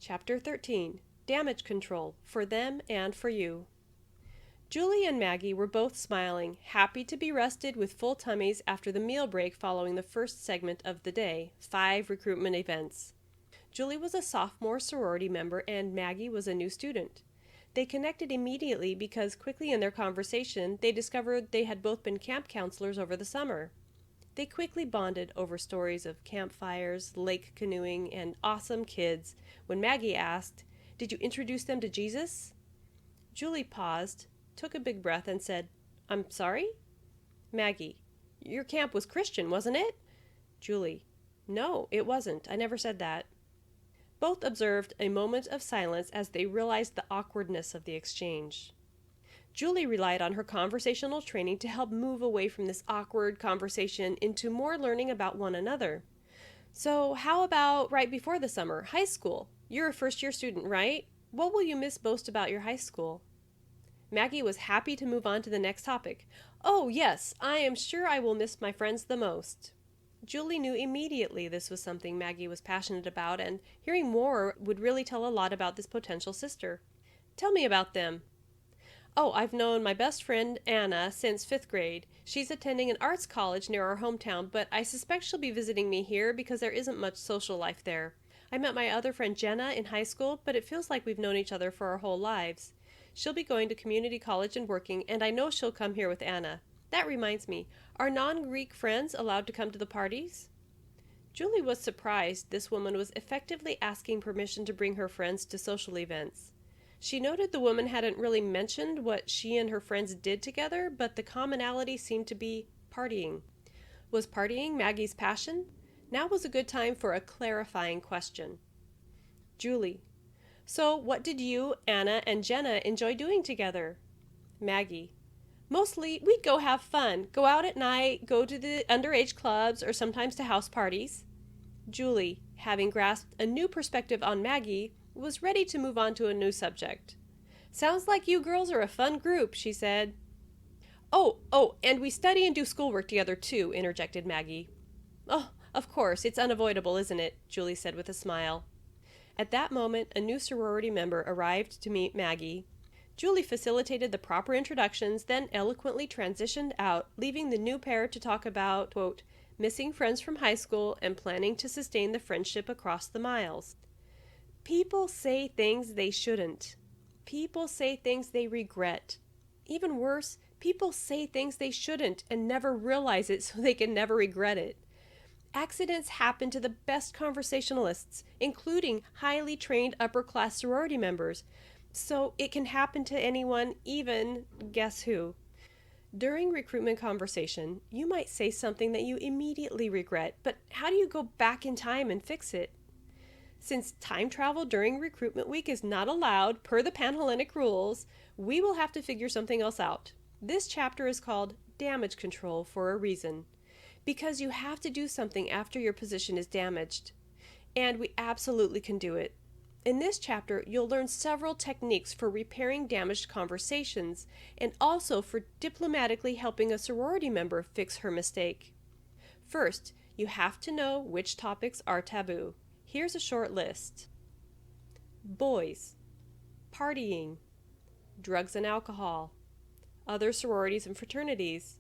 Chapter 13, Damage Control, for them and for you. Julie and Maggie were both smiling, happy to be rested with full tummies after the meal break following the first segment of the day, 5 recruitment events. Julie was a sophomore sorority member and Maggie was a new student. They connected immediately because quickly in their conversation they discovered they had both been camp counselors over the summer. They quickly bonded over stories of campfires, lake canoeing, and awesome kids when Maggie asked, "Did you introduce them to Jesus?" Julie paused, took a big breath, and said, "I'm sorry?" Maggie, "Your camp was Christian, wasn't it?" Julie, "No, it wasn't. I never said that." Both observed a moment of silence as they realized the awkwardness of the exchange. Julie relied on her conversational training to help move away from this awkward conversation into more learning about one another. "So, how about right before the summer, high school? You're a first-year student, right? What will you miss most about your high school?" Maggie was happy to move on to the next topic. "Oh, yes, I am sure I will miss my friends the most." Julie knew immediately this was something Maggie was passionate about, and hearing more would really tell a lot about this potential sister. "Tell me about them." "Oh, I've known my best friend Anna since 5th grade. She's attending an arts college near our hometown, but I suspect she'll be visiting me here because there isn't much social life there. I met my other friend Jenna in high school, but it feels like we've known each other for our whole lives. She'll be going to community college and working, and I know she'll come here with Anna. That reminds me, are non-Greek friends allowed to come to the parties?" Julie was surprised this woman was effectively asking permission to bring her friends to social events. She noted the woman hadn't really mentioned what she and her friends did together, but the commonality seemed to be partying. Was partying Maggie's passion? Now was a good time for a clarifying question. Julie, "So what did you, Anna, and Jenna enjoy doing together?" Maggie, "Mostly we'd go have fun, go out at night, go to the underage clubs, or sometimes to house parties." Julie, having grasped a new perspective on Maggie, was ready to move on to a new subject. "Sounds like you girls are a fun group," she said. Oh, and we study and do schoolwork together too," interjected Maggie. "Oh, of course, it's unavoidable, isn't it?" Julie said with a smile. At that moment, a new sorority member arrived to meet Maggie. Julie facilitated the proper introductions, then eloquently transitioned out, leaving the new pair to talk about, quote, missing friends from high school and planning to sustain the friendship across the miles. People say things they shouldn't. People say things they regret. Even worse, people say things they shouldn't and never realize it so they can never regret it. Accidents happen to the best conversationalists, including highly trained upper-class sorority members. So it can happen to anyone, even guess who. During recruitment conversation, you might say something that you immediately regret, but how do you go back in time and fix it? Since time travel during recruitment week is not allowed per the Panhellenic rules, we will have to figure something else out. This chapter is called Damage Control for a reason. Because you have to do something after your position is damaged. And we absolutely can do it. In this chapter, you'll learn several techniques for repairing damaged conversations and also for diplomatically helping a sorority member fix her mistake. First, you have to know which topics are taboo. Here's a short list. Boys, partying, drugs and alcohol, other sororities and fraternities,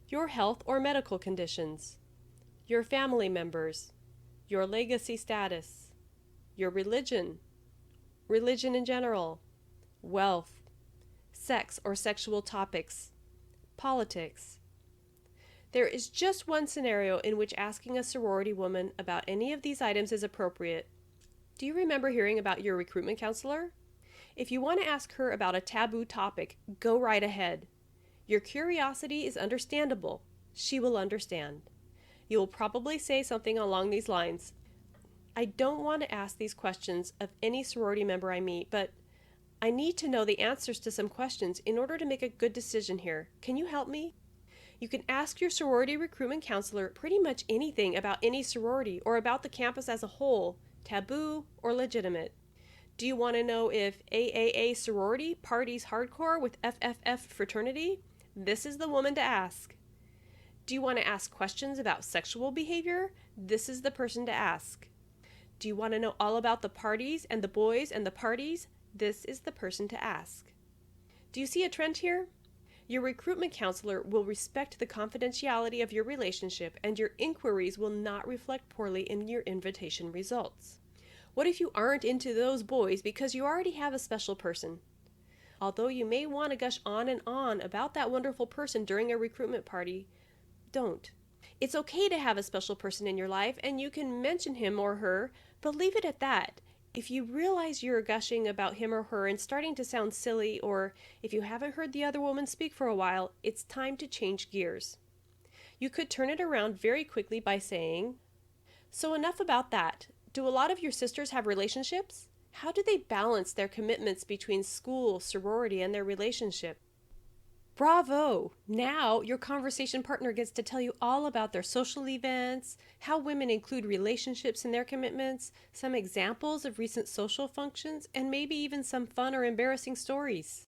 your health or medical conditions, your family members, your legacy status, your religion in general, wealth, sex or sexual topics, politics. There is just one scenario in which asking a sorority woman about any of these items is appropriate. Do you remember hearing about your recruitment counselor? If you want to ask her about a taboo topic, go right ahead. Your curiosity is understandable. She will understand. You will probably say something along these lines. "I don't want to ask these questions of any sorority member I meet, but I need to know the answers to some questions in order to make a good decision here. Can you help me?" You can ask your sorority recruitment counselor pretty much anything about any sorority or about the campus as a whole, taboo or legitimate. Do you want to know if AAA sorority parties hardcore with FFF fraternity? This is the woman to ask. Do you want to ask questions about sexual behavior? This is the person to ask. Do you want to know all about the parties and the boys and the parties? This is the person to ask. Do you see a trend here? Your recruitment counselor will respect the confidentiality of your relationship, and your inquiries will not reflect poorly in your invitation results. What if you aren't into those boys because you already have a special person? Although you may want to gush on and on about that wonderful person during a recruitment party, don't. It's okay to have a special person in your life, and you can mention him or her, but leave it at that. If you realize you're gushing about him or her and starting to sound silly, or if you haven't heard the other woman speak for a while, it's time to change gears. You could turn it around very quickly by saying, "So enough about that. Do a lot of your sisters have relationships? How do they balance their commitments between school, sorority, and their relationship?" Bravo! Now your conversation partner gets to tell you all about their social events, how women include relationships in their commitments, some examples of recent social functions, and maybe even some fun or embarrassing stories.